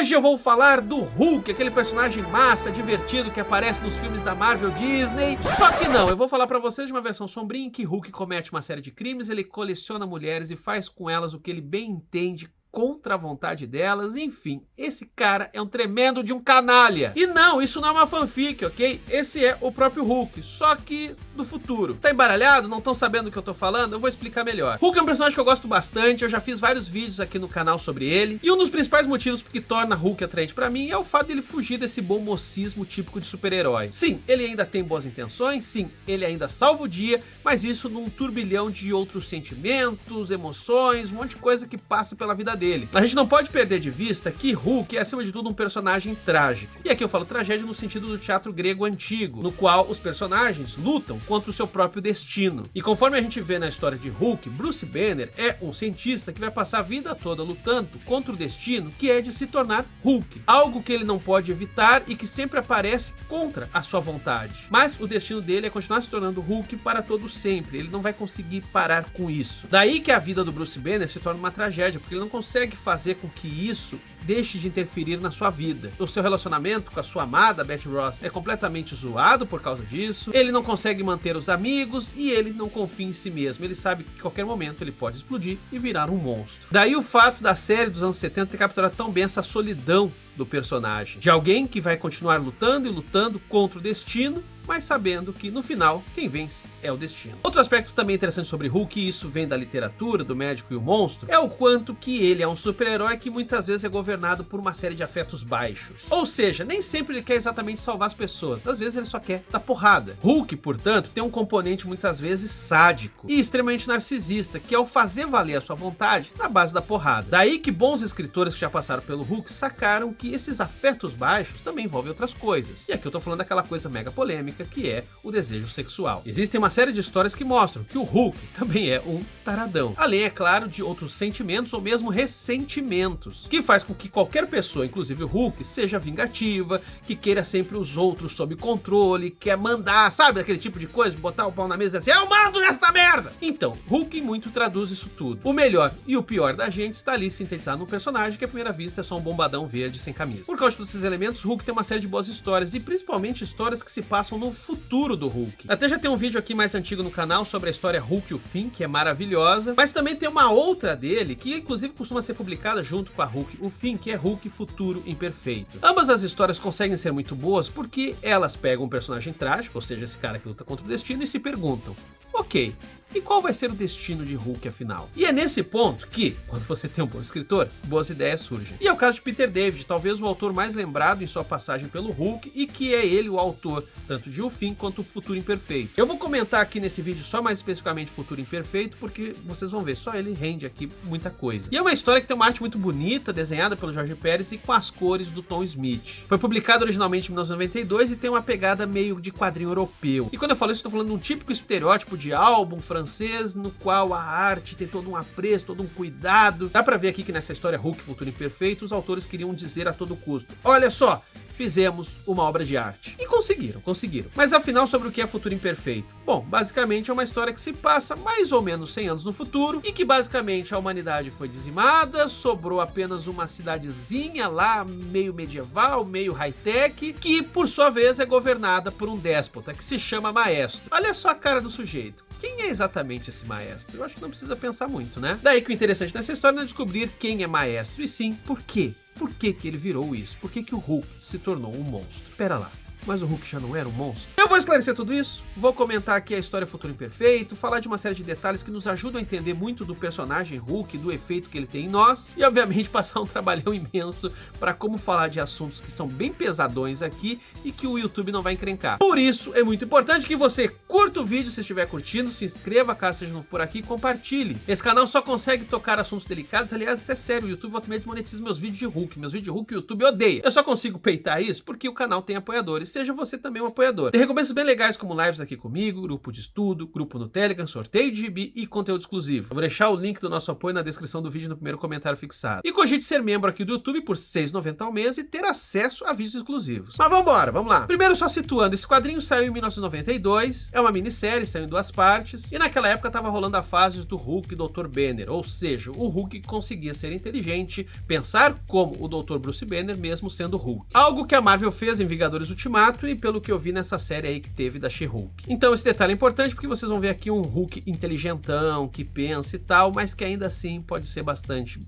Hoje eu vou falar do Hulk, aquele personagem massa, divertido que aparece nos filmes da Marvel Disney. Só que não, eu vou falar pra vocês de uma versão sombria em que Hulk comete uma série de crimes, ele coleciona mulheres e faz com elas o que ele bem entende, contra a vontade delas. Enfim, esse cara é um tremendo de um canalha. E não, isso não é uma fanfic, ok? Esse é o próprio Hulk, só que do futuro. Tá embaralhado? Não estão sabendo do que eu tô falando? Eu vou explicar melhor. Hulk é um personagem que eu gosto bastante, eu já fiz vários vídeos aqui no canal sobre ele, e um dos principais motivos que torna Hulk atraente pra mim é o fato dele fugir desse bom mocismo típico de super-herói. Sim, ele ainda tem boas intenções, sim, ele ainda salva o dia, mas isso num turbilhão de outros sentimentos, emoções, um monte de coisa que passa pela vida dele. A gente não pode perder de vista que Hulk é acima de tudo um personagem trágico. E aqui eu falo tragédia no sentido do teatro grego antigo, no qual os personagens lutam contra o seu próprio destino. E conforme a gente vê na história de Hulk, Bruce Banner é um cientista que vai passar a vida toda lutando contra o destino, que é de se tornar Hulk. Algo que ele não pode evitar e que sempre aparece contra a sua vontade. Mas o destino dele é continuar se tornando Hulk para todo sempre. Ele não vai conseguir parar com isso. Daí que a vida do Bruce Banner se torna uma tragédia, porque ele não consegue fazer com que isso deixe de interferir na sua vida. O seu relacionamento com a sua amada Betty Ross é completamente zoado por causa disso. Ele não consegue manter os amigos e ele não confia em si mesmo. Ele sabe que a qualquer momento ele pode explodir e virar um monstro. Daí o fato da série dos anos 70 ter capturado tão bem essa solidão do personagem, de alguém que vai continuar lutando e lutando contra o destino, mas sabendo que no final quem vence é o destino. Outro aspecto também interessante sobre Hulk, e isso vem da literatura, do médico e o monstro, é o quanto que ele é um super-herói que muitas vezes é governado por uma série de afetos baixos. Ou seja, nem sempre ele quer exatamente salvar as pessoas, às vezes ele só quer dar porrada. Hulk, portanto, tem um componente muitas vezes sádico e extremamente narcisista, que é o fazer valer a sua vontade na base da porrada. Daí que bons escritores que já passaram pelo Hulk sacaram que esses afetos baixos também envolvem outras coisas. E aqui eu tô falando daquela coisa mega polêmica que é o desejo sexual. Existem uma série de histórias que mostram que o Hulk também é um taradão. Além, é claro, de outros sentimentos ou mesmo ressentimentos, que faz com que qualquer pessoa, inclusive o Hulk, seja vingativa, que queira sempre os outros sob controle, quer mandar, sabe aquele tipo de coisa, botar o pau na mesa e dizer assim, eu mando nesta merda! Então, Hulk muito traduz isso tudo. O melhor e o pior da gente está ali sintetizado num personagem que à primeira vista é só um bombadão verde sem camisa. Por causa desses elementos, Hulk tem uma série de boas histórias, e principalmente histórias que se passam no futuro do Hulk. Até já tem um vídeo aqui mais antigo no canal sobre a história Hulk e o Fim, que é maravilhosa, mas também tem uma outra dele, que inclusive costuma ser publicada junto com a Hulk o Fim, que é Hulk Futuro Imperfeito. Ambas as histórias conseguem ser muito boas porque elas pegam um personagem trágico, ou seja, esse cara que luta contra o destino, e se perguntam, ok, e qual vai ser o destino de Hulk afinal? E é nesse ponto que, quando você tem um bom escritor, boas ideias surgem. E é o caso de Peter David, talvez o autor mais lembrado em sua passagem pelo Hulk, e que é ele o autor tanto de O Fim quanto o Futuro Imperfeito. Eu vou comentar aqui nesse vídeo só mais especificamente Futuro Imperfeito, porque vocês vão ver, só ele rende aqui muita coisa. E é uma história que tem uma arte muito bonita, desenhada pelo Jorge Pérez e com as cores do Tom Smith. Foi publicado originalmente em 1992 e tem uma pegada meio de quadrinho europeu. E quando eu falo isso, estou falando de um típico estereótipo de álbum francês, no qual a arte tem todo um apreço, todo um cuidado. Dá pra ver aqui que nessa história Hulk Futuro Imperfeito, os autores queriam dizer a todo custo, olha só, fizemos uma obra de arte. E conseguiram. Mas afinal, sobre o que é Futuro Imperfeito? Bom, basicamente é uma história que se passa mais ou menos 100 anos no futuro, e que basicamente a humanidade foi dizimada, sobrou apenas uma cidadezinha lá, meio medieval, meio high-tech, que por sua vez é governada por um déspota, que se chama Maestro. Olha só a cara do sujeito. Quem é exatamente esse Maestro? Eu acho que não precisa pensar muito, né? Daí que o interessante nessa história não é descobrir quem é Maestro, e sim por quê. Por que ele virou isso? Por que o Hulk se tornou um monstro? Pera lá, mas o Hulk já não era um monstro? Eu vou esclarecer tudo isso, vou comentar aqui a história Futuro Imperfeito, falar de uma série de detalhes que nos ajudam a entender muito do personagem Hulk, do efeito que ele tem em nós, e obviamente passar um trabalhão imenso para como falar de assuntos que são bem pesadões aqui e que o YouTube não vai encrencar. Por isso é muito importante que você curta o vídeo se estiver curtindo, se inscreva caso seja novo por aqui e compartilhe. Esse canal só consegue tocar assuntos delicados, aliás, isso é sério, o YouTube volta e meia monetiza meus vídeos de Hulk, o YouTube odeia. Eu só consigo peitar isso porque o canal tem apoiadores. seja você também um apoiador. Tem recompensas bem legais como lives aqui comigo, grupo de estudo, grupo no Telegram, sorteio de gibi e conteúdo exclusivo. Eu vou deixar o link do nosso apoio na descrição do vídeo no primeiro comentário fixado. E cogite ser membro aqui do YouTube por R$ 6,90 ao mês e ter acesso a vídeos exclusivos. Mas vambora, vamos lá. Primeiro só situando, esse quadrinho saiu em 1992, é uma minissérie, saiu em 2 partes, e naquela época tava rolando a fase do Hulk e Dr. Banner, ou seja, o Hulk conseguia ser inteligente, pensar como o Dr. Bruce Banner mesmo sendo Hulk. Algo que a Marvel fez em Vingadores Ultimato e pelo que eu vi nessa série aí que teve da She-Hulk. Então esse detalhe é importante porque vocês vão ver aqui um Hulk inteligentão, que pensa e tal, mas que ainda assim pode ser bastante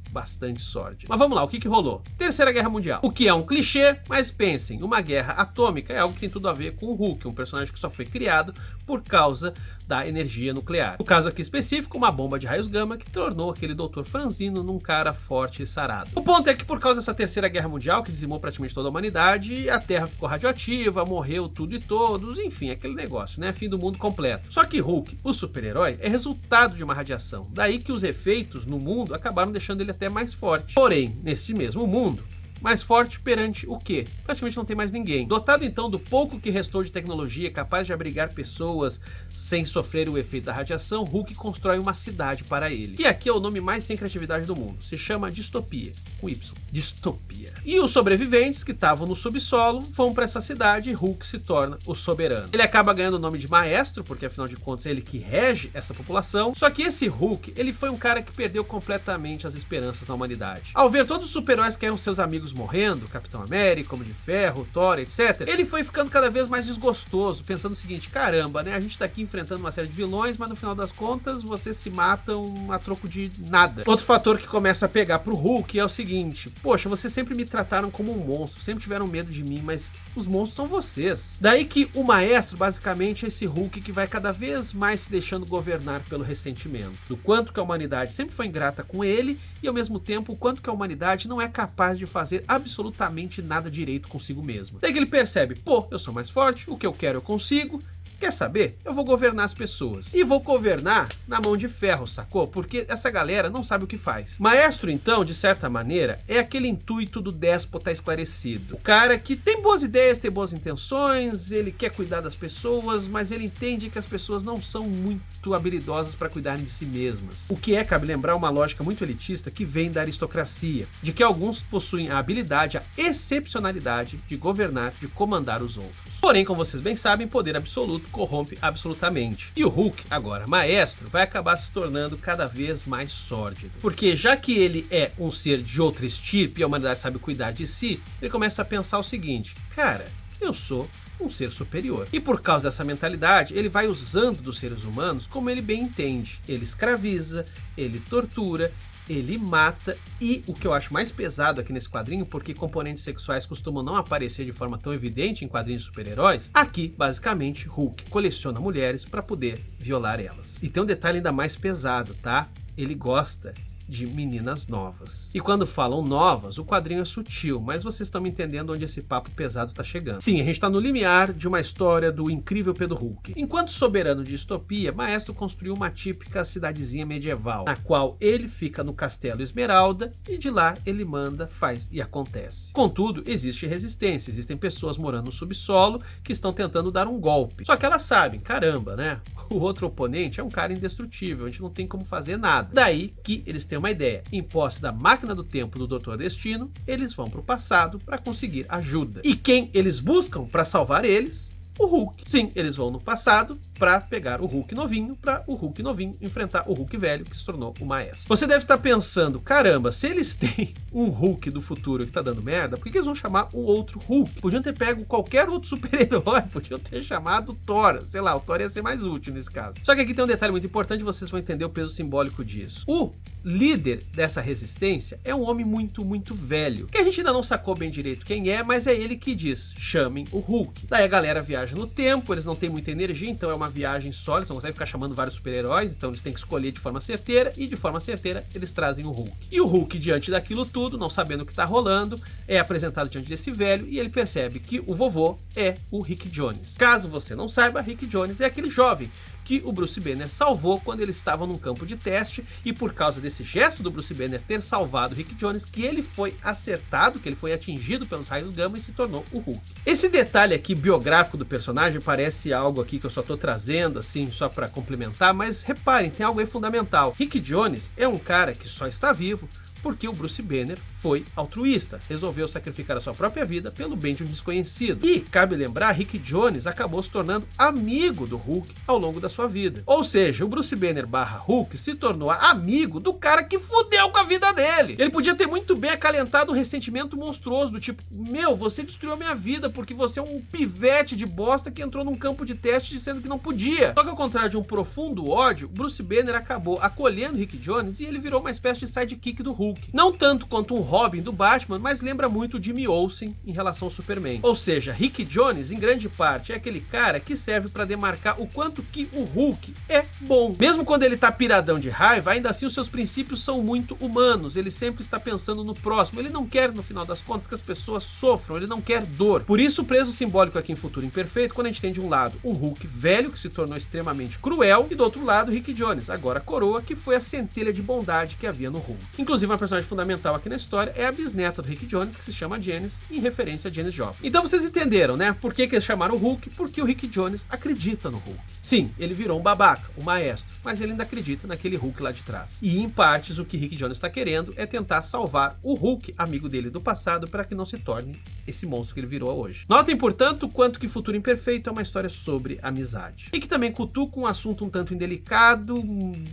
sórdido. Mas vamos lá, o que rolou? Terceira Guerra Mundial. O que é um clichê, mas pensem, uma guerra atômica é algo que tem tudo a ver com o Hulk, um personagem que só foi criado por causa da energia nuclear. No caso aqui específico, uma bomba de raios gama que tornou aquele Dr. Franzino num cara forte e sarado. O ponto é que por causa dessa terceira guerra mundial, que dizimou praticamente toda a humanidade, a Terra ficou radioativa, morreu tudo e todos, enfim, aquele negócio, né? Fim do mundo completo. Só que Hulk, o super-herói, é resultado de uma radiação. Daí que os efeitos no mundo acabaram deixando ele até mais forte. Porém, nesse mesmo mundo, mais forte perante o quê? Praticamente não tem mais ninguém. Dotado então do pouco que restou de tecnologia capaz de abrigar pessoas sem sofrer o efeito da radiação, Hulk constrói uma cidade para ele. E aqui é o nome mais sem criatividade do mundo. Se chama Distopia, com Y. Distopia. E os sobreviventes que estavam no subsolo vão para essa cidade e Hulk se torna o soberano. Ele acaba ganhando o nome de maestro, porque afinal de contas é ele que rege essa população. Só que esse Hulk, ele foi um cara que perdeu completamente as esperanças na humanidade. Ao ver todos os super-heróis que eram seus amigos morrendo, Capitão América, Homem de Ferro, Thor, etc. Ele foi ficando cada vez mais desgostoso, pensando o seguinte: caramba, né? A gente tá aqui enfrentando uma série de vilões, mas no final das contas vocês se matam a troco de nada. Outro fator que começa a pegar pro Hulk é o seguinte: poxa, vocês sempre me trataram como um monstro, sempre tiveram medo de mim, mas os monstros são vocês. Daí que o maestro, basicamente, é esse Hulk que vai cada vez mais se deixando governar pelo ressentimento. Do quanto que a humanidade sempre foi ingrata com ele e, ao mesmo tempo, o quanto que a humanidade não é capaz de fazer absolutamente nada direito consigo mesma. Daí que ele percebe: pô, eu sou mais forte, o que eu quero eu consigo. Quer saber? Eu vou governar as pessoas. E vou governar na mão de ferro, sacou? Porque essa galera não sabe o que faz. Maestro, então, de certa maneira, é aquele intuito do déspota esclarecido. O cara que tem boas ideias, tem boas intenções, ele quer cuidar das pessoas, mas ele entende que as pessoas não são muito habilidosas para cuidarem de si mesmas. O que é, cabe lembrar, uma lógica muito elitista que vem da aristocracia, de que alguns possuem a habilidade, a excepcionalidade de governar, de comandar os outros. Porém, como vocês bem sabem, poder absoluto corrompe absolutamente. E o Hulk, agora maestro, vai acabar se tornando cada vez mais sórdido. Porque já que ele é um ser de outra estirpe e a humanidade sabe cuidar de si, ele começa a pensar o seguinte: cara, eu sou um ser superior. E por causa dessa mentalidade, ele vai usando dos seres humanos como ele bem entende. Ele escraviza, ele tortura, ele mata e, o que eu acho mais pesado aqui nesse quadrinho, porque componentes sexuais costumam não aparecer de forma tão evidente em quadrinhos de super-heróis, aqui, basicamente, Hulk coleciona mulheres para poder violar elas. E tem um detalhe ainda mais pesado, tá? Ele gosta de meninas novas. E quando falam novas, o quadrinho é sutil, mas vocês estão me entendendo onde esse papo pesado tá chegando. Sim, a gente tá no limiar de uma história do incrível Pedro Hulk. Enquanto soberano de Distopia, Maestro construiu uma típica cidadezinha medieval, na qual ele fica no Castelo Esmeralda e de lá ele manda, faz e acontece. Contudo, existe resistência, existem pessoas morando no subsolo que estão tentando dar um golpe. Só que elas sabem, caramba, né? O outro oponente é um cara indestrutível, a gente não tem como fazer nada. Daí que eles têm uma ideia: em posse da máquina do tempo do Dr. Destino, eles vão para o passado para conseguir ajuda. E quem eles buscam para salvar eles? O Hulk. Sim, eles vão no passado para pegar o Hulk novinho, para o Hulk novinho enfrentar o Hulk velho que se tornou o maestro. Você deve estar pensando: caramba, se eles têm um Hulk do futuro que tá dando merda, por que eles vão chamar um outro Hulk? Podiam ter pego qualquer outro super-herói, podiam ter chamado Thor, sei lá, o Thor ia ser mais útil nesse caso. Só que aqui tem um detalhe muito importante, vocês vão entender o peso simbólico disso. O líder dessa resistência é um homem muito velho, que a gente ainda não sacou bem direito quem é, mas é ele que diz: chamem o Hulk. Daí a galera viaja no tempo, eles não têm muita energia, então é uma viagem só, eles não conseguem ficar chamando vários super-heróis, então eles têm que escolher de forma certeira, e de forma certeira eles trazem o Hulk. E o Hulk, diante daquilo tudo, não sabendo o que tá rolando, é apresentado diante desse velho e ele percebe que o vovô é o Rick Jones. Caso você não saiba, Rick Jones é aquele jovem que o Bruce Banner salvou quando eles estavam num campo de teste, e por causa desse gesto do Bruce Banner ter salvado o Rick Jones que ele foi acertado, que ele foi atingido pelos raios gama e se tornou o Hulk. Esse detalhe aqui biográfico do personagem parece algo aqui que eu só tô trazendo assim só para complementar, mas reparem, tem algo aí fundamental. Rick Jones é um cara que só está vivo porque o Bruce Banner foi altruísta, resolveu sacrificar a sua própria vida pelo bem de um desconhecido. E, cabe lembrar, Rick Jones acabou se tornando amigo do Hulk ao longo da sua vida. Ou seja, o Bruce Banner barra Hulk se tornou amigo do cara que fudeu com a vida dele. Ele podia ter muito bem acalentado um ressentimento monstruoso, do tipo, meu, você destruiu a minha vida porque você é um pivete de bosta que entrou num campo de teste dizendo que não podia. Só que ao contrário de um profundo ódio, Bruce Banner acabou acolhendo Rick Jones e ele virou uma espécie de sidekick do Hulk. Não tanto quanto um Robin do Batman, mas lembra muito o Jimmy Olsen em relação ao Superman. Ou seja, Rick Jones, em grande parte, é aquele cara que serve para demarcar o quanto que o Hulk é bom. Mesmo quando ele tá piradão de raiva, ainda assim os seus princípios são muito humanos. Ele sempre está pensando no próximo. Ele não quer, no final das contas, que as pessoas sofram. Ele não quer dor. Por isso, o preso simbólico aqui em Futuro Imperfeito, quando a gente tem de um lado um Hulk velho, que se tornou extremamente cruel, e do outro lado, Rick Jones, agora coroa, que foi a centelha de bondade que havia no Hulk. Inclusive, uma personagem fundamental aqui na história é a bisneta do Rick Jones, que se chama Janice, em referência a Janis Joplin. Então vocês entenderam, né? Por que eles chamaram o Hulk? Porque o Rick Jones acredita no Hulk. Sim, ele virou um babaca, um maestro, mas ele ainda acredita naquele Hulk lá de trás. E em partes o que Rick Jones está querendo é tentar salvar o Hulk, amigo dele do passado, para que não se torne esse monstro que ele virou hoje. Notem, portanto, quanto que Futuro Imperfeito é uma história sobre amizade. E que também cutuca um assunto um tanto indelicado,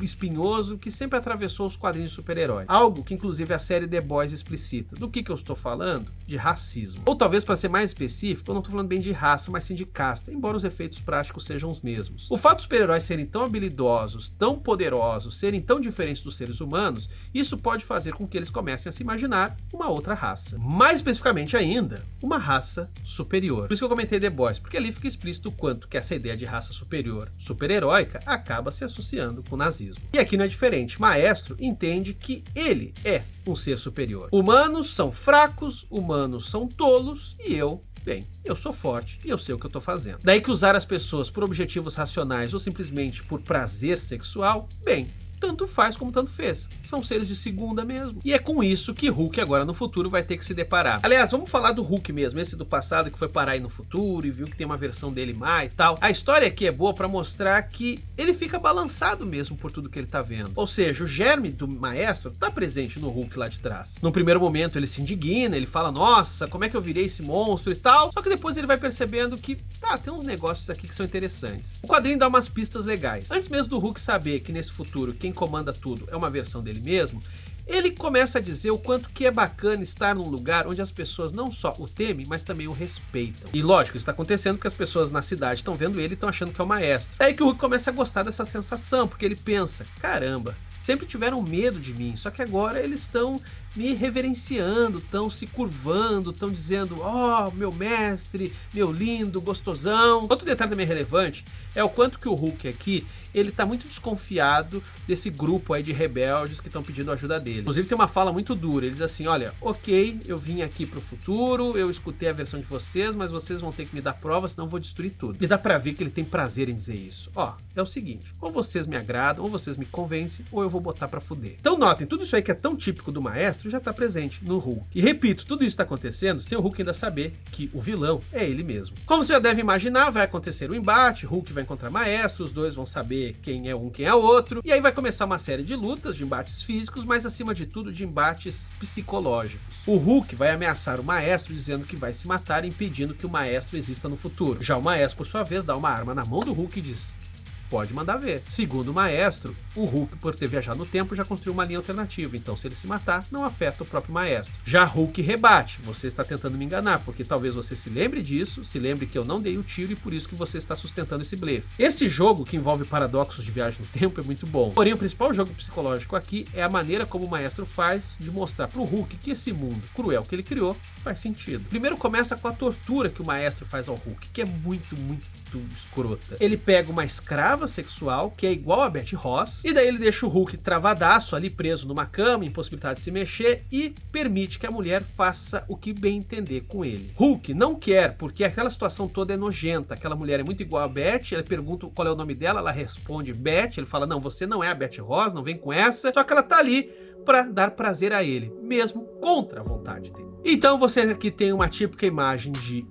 espinhoso, que sempre atravessou os quadrinhos de super-herói. Algo que inclusive a série The Boys explicita. Do que eu estou falando? De racismo. Ou talvez, para ser mais específico, eu não estou falando bem de raça, mas sim de casta, embora os efeitos práticos sejam os mesmos. O fato dos super-heróis serem tão habilidosos, tão poderosos, serem tão diferentes dos seres humanos, isso pode fazer com que eles comecem a se imaginar uma outra raça. Mais especificamente ainda, uma raça superior. Por isso que eu comentei The Boys, porque ali fica explícito o quanto que essa ideia de raça superior, super-heróica, acaba se associando com o nazismo. E aqui não é diferente. Maestro entende que ele é um ser superior. Humanos são fracos, humanos são tolos e bem, eu sou forte e eu sei o que eu tô fazendo. Daí que usar as pessoas por objetivos racionais ou simplesmente por prazer sexual, bem, tanto faz como tanto fez. São seres de segunda mesmo. E é com isso que Hulk agora no futuro vai ter que se deparar. Aliás, vamos falar do Hulk mesmo, esse do passado que foi parar aí no futuro e viu que tem uma versão dele má e tal. A história aqui é boa pra mostrar que ele fica balançado mesmo por tudo que ele tá vendo. Ou seja, o germe do maestro tá presente no Hulk lá de trás. No primeiro momento ele se indigna, ele fala, nossa, como é que eu virei esse monstro e tal. Só que depois ele vai percebendo que, tem uns negócios aqui que são interessantes. O quadrinho dá umas pistas legais. Antes mesmo do Hulk saber que nesse futuro quem comanda tudo é uma versão dele mesmo, ele começa a dizer o quanto que é bacana estar num lugar onde as pessoas não só o temem, mas também o respeitam. E lógico, isso está acontecendo porque as pessoas na cidade estão vendo ele e estão achando que é o maestro. É aí que o Hulk começa a gostar dessa sensação, porque ele pensa, caramba, sempre tiveram medo de mim, só que agora eles estão me reverenciando, estão se curvando, estão dizendo, ó, meu mestre, meu lindo, gostosão. Outro detalhe também relevante é o quanto que o Hulk aqui, ele tá muito desconfiado desse grupo aí de rebeldes que estão pedindo ajuda dele. Inclusive tem uma fala muito dura, ele diz assim, olha, ok, eu vim aqui pro futuro, eu escutei a versão de vocês, mas vocês vão ter que me dar provas, senão eu vou destruir tudo. E dá pra ver que ele tem prazer em dizer isso. Ó, é o seguinte, ou vocês me agradam, ou vocês me convencem, ou eu vou botar pra fuder. Então notem, tudo isso aí que é tão típico do maestro já tá presente no Hulk. E repito, tudo isso tá acontecendo sem o Hulk ainda saber que o vilão é ele mesmo. Como você já deve imaginar, vai acontecer um embate, Hulk vai encontrar maestro, os dois vão saber quem é um, quem é outro, e aí vai começar uma série de lutas, de embates físicos, mas acima de tudo de embates psicológicos. O Hulk vai ameaçar o maestro dizendo que vai se matar, impedindo que o maestro exista no futuro. Já o maestro, por sua vez, dá uma arma na mão do Hulk e diz, pode mandar ver. Segundo o maestro, o Hulk, por ter viajado no tempo, já construiu uma linha alternativa, então se ele se matar, não afeta o próprio maestro. Já Hulk rebate, você está tentando me enganar, porque talvez você se lembre disso, se lembre que eu não dei o tiro e por isso que você está sustentando esse blefe. Esse jogo, que envolve paradoxos de viagem no tempo, é muito bom. Porém, o principal jogo psicológico aqui é a maneira como o maestro faz de mostrar pro Hulk que esse mundo cruel que ele criou faz sentido. Primeiro começa com a tortura que o maestro faz ao Hulk, que é muito escrota. Ele pega uma escrava escrava sexual, que é igual a Betty Ross, e daí ele deixa o Hulk travadaço ali, preso numa cama, impossibilitado de se mexer, e permite que a mulher faça o que bem entender com ele. Hulk não quer, porque aquela situação toda é nojenta, aquela mulher é muito igual a Betty, ele pergunta qual é o nome dela, ela responde Betty, ele fala, não, você não é a Betty Ross, não vem com essa, só que ela tá ali para dar prazer a ele, mesmo contra a vontade dele. Então você aqui tem uma típica imagem de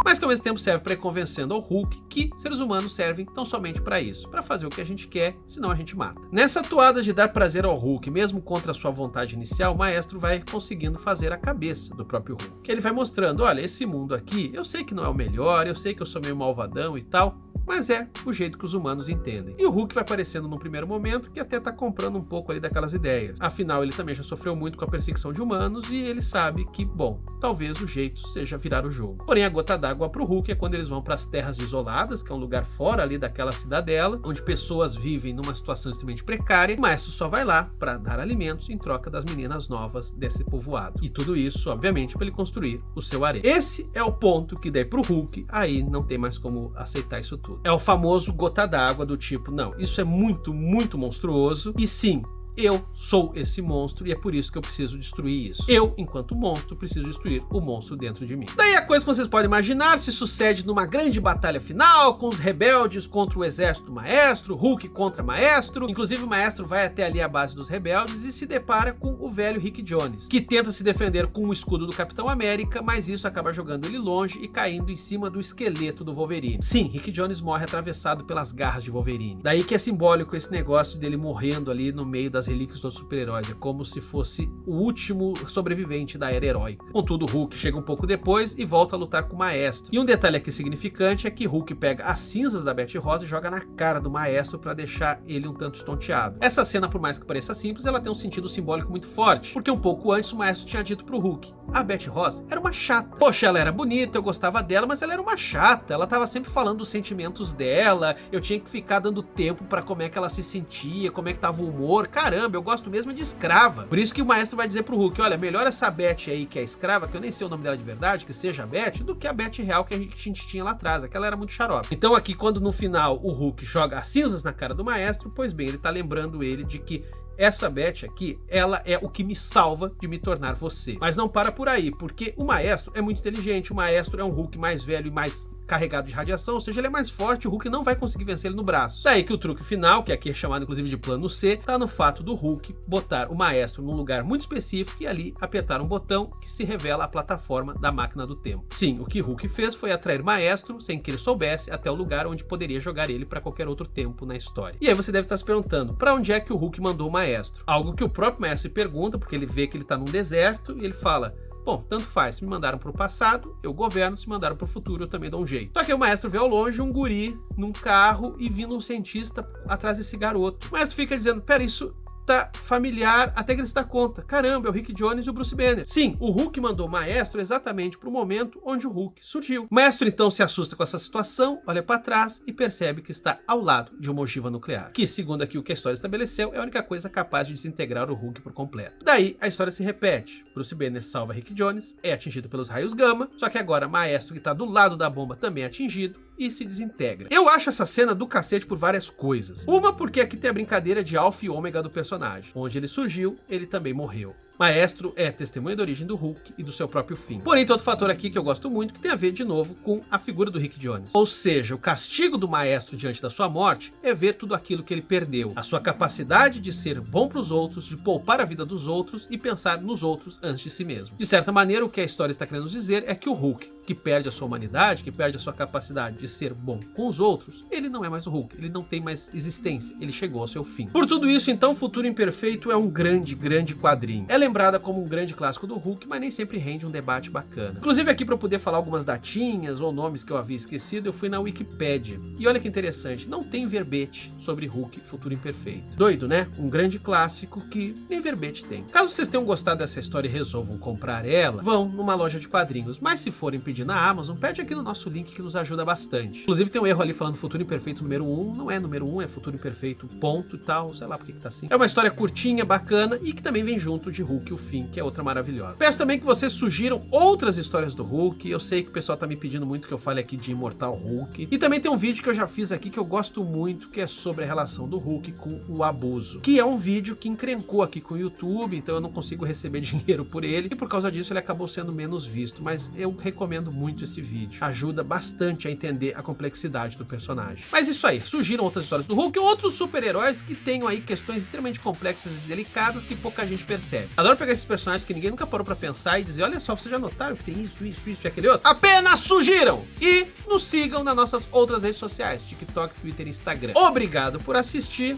mas que ao mesmo tempo serve para ir convencendo ao Hulk que seres humanos servem tão somente para isso, para fazer o que a gente quer, senão a gente mata. Nessa toada de dar prazer ao Hulk, mesmo contra a sua vontade inicial, o Maestro vai conseguindo fazer a cabeça do próprio Hulk. Ele vai mostrando, olha, esse mundo aqui, eu sei que não é o melhor, eu sei que eu sou meio malvadão e tal, mas é o jeito que os humanos entendem. E o Hulk vai aparecendo num primeiro momento que até tá comprando um pouco ali daquelas ideias. Afinal, ele também já sofreu muito com a perseguição de humanos e ele sabe que, bom, talvez o jeito seja virar o jogo. Porém, a gota d'água pro Hulk é quando eles vão para as terras desoladas, que é um lugar fora ali daquela cidadela, onde pessoas vivem numa situação extremamente precária. O Maestro só vai lá para dar alimentos em troca das meninas novas desse povoado. E tudo isso, obviamente, para ele construir o seu harém. Esse é o ponto que daí pro Hulk, aí não tem mais como aceitar isso tudo. É o famoso gota d'água do tipo, não, isso é muito, muito monstruoso e sim, eu sou esse monstro e é por isso que eu preciso destruir isso. Eu, enquanto monstro, preciso destruir o monstro dentro de mim. Daí a coisa que vocês podem imaginar se sucede numa grande batalha final, com os rebeldes contra o exército do Maestro, Hulk contra Maestro. Inclusive o Maestro vai até ali a base dos rebeldes e se depara com o velho Rick Jones, que tenta se defender com o escudo do Capitão América, mas isso acaba jogando ele longe e caindo em cima do esqueleto do Wolverine. Sim, Rick Jones morre atravessado pelas garras de Wolverine. Daí que é simbólico esse negócio dele morrendo ali no meio das relíquias dos super-heróis, é como se fosse o último sobrevivente da era heróica. Contudo, o Hulk chega um pouco depois e volta a lutar com o Maestro. E um detalhe aqui significante é que Hulk pega as cinzas da Betty Ross e joga na cara do Maestro para deixar ele um tanto estonteado. Essa cena, por mais que pareça simples, ela tem um sentido simbólico muito forte, porque um pouco antes o Maestro tinha dito pro Hulk, a Betty Ross era uma chata. Poxa, ela era bonita, eu gostava dela, mas ela era uma chata, ela tava sempre falando dos sentimentos dela, eu tinha que ficar dando tempo para como é que ela se sentia, como é que tava o humor, caramba, eu gosto mesmo de escrava. Por isso que o Maestro vai dizer pro Hulk, olha, melhor essa Betty aí que é escrava, que eu nem sei o nome dela de verdade, que seja a Betty, do que a Betty real que a gente tinha lá atrás, aquela era muito xarope. Então aqui, quando no final o Hulk joga as cinzas na cara do Maestro, pois bem, ele tá lembrando ele de que essa Betty aqui, ela é o que me salva de me tornar você. Mas não para por aí, porque o Maestro é muito inteligente, o Maestro é um Hulk mais velho e mais carregado de radiação, ou seja, ele é mais forte, o Hulk não vai conseguir vencer ele no braço. Daí que o truque final, que aqui é chamado inclusive de plano C, tá no fato do Hulk botar o Maestro num lugar muito específico e ali apertar um botão que se revela a plataforma da máquina do tempo. Sim, o que Hulk fez foi atrair Maestro, sem que ele soubesse, até o lugar onde poderia jogar ele para qualquer outro tempo na história. E aí você deve estar se perguntando, para onde é que o Hulk mandou o Maestro? Algo que o próprio Maestro pergunta, porque ele vê que ele tá num deserto e ele fala, bom, tanto faz, se me mandaram pro passado, eu governo, se me mandaram pro futuro, eu também dou um jeito. Só que o Maestro vê ao longe um guri num carro e vindo um cientista atrás desse garoto. O Maestro fica dizendo, pera, isso tá familiar, até que ele se dá conta. Caramba, é o Rick Jones e o Bruce Banner. Sim, o Hulk mandou o Maestro exatamente pro momento onde o Hulk surgiu. O Maestro então se assusta com essa situação, olha para trás e percebe que está ao lado de uma ogiva nuclear, que, segundo aqui o que a história estabeleceu, é a única coisa capaz de desintegrar o Hulk por completo. Daí, a história se repete. Bruce Banner salva Rick Jones, é atingido pelos raios gama, só que agora Maestro, que tá do lado da bomba, também é atingido e se desintegra. Eu acho essa cena do cacete por várias coisas. Uma, porque aqui tem a brincadeira de alfa e ômega do personagem. Onde ele surgiu, ele também morreu. Maestro é testemunha da origem do Hulk e do seu próprio fim. Porém, tem outro fator aqui que eu gosto muito, que tem a ver de novo com a figura do Rick Jones. Ou seja, o castigo do Maestro diante da sua morte é ver tudo aquilo que ele perdeu. A sua capacidade de ser bom para os outros, de poupar a vida dos outros e pensar nos outros antes de si mesmo. De certa maneira, o que a história está querendo dizer é que o Hulk, que perde a sua humanidade, que perde a sua capacidade de ser bom com os outros, ele não é mais o Hulk, ele não tem mais existência, ele chegou ao seu fim. Por tudo isso, então, Futuro Imperfeito é um grande quadrinho. É lembrada como um grande clássico do Hulk, mas nem sempre rende um debate bacana. Inclusive aqui, para eu poder falar algumas datinhas ou nomes que eu havia esquecido, eu fui na Wikipédia. E olha que interessante, não tem verbete sobre Hulk Futuro Imperfeito. Doido, né? Um grande clássico que nem verbete tem. Caso vocês tenham gostado dessa história e resolvam comprar ela, vão numa loja de quadrinhos. Mas se forem pedir na Amazon, pede aqui no nosso link que nos ajuda bastante. Inclusive tem um erro ali falando Futuro Imperfeito número 1, não é número 1, é Futuro Imperfeito ponto e tal, sei lá por que tá assim. É uma história curtinha, bacana e que também vem junto de Hulk Hulk, o Fim, que é outra maravilhosa. Peço também que vocês sugiram outras histórias do Hulk. Eu sei que o pessoal tá me pedindo muito que eu fale aqui de Imortal Hulk. E também tem um vídeo que eu já fiz aqui que eu gosto muito, que é sobre a relação do Hulk com o abuso, que é um vídeo que encrencou aqui com o YouTube, então eu não consigo receber dinheiro por ele, e por causa disso ele acabou sendo menos visto, mas eu recomendo muito esse vídeo. Ajuda bastante a entender a complexidade do personagem. Mas isso aí, surgiram outras histórias do Hulk, outros super-heróis que tenham aí questões extremamente complexas e delicadas que pouca gente percebe. Adoro pegar esses personagens que ninguém nunca parou pra pensar e dizer, olha só, vocês já notaram que tem isso e aquele outro? Apenas surgiram! E nos sigam nas nossas outras redes sociais, TikTok, Twitter e Instagram. Obrigado por assistir.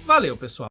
Valeu, pessoal.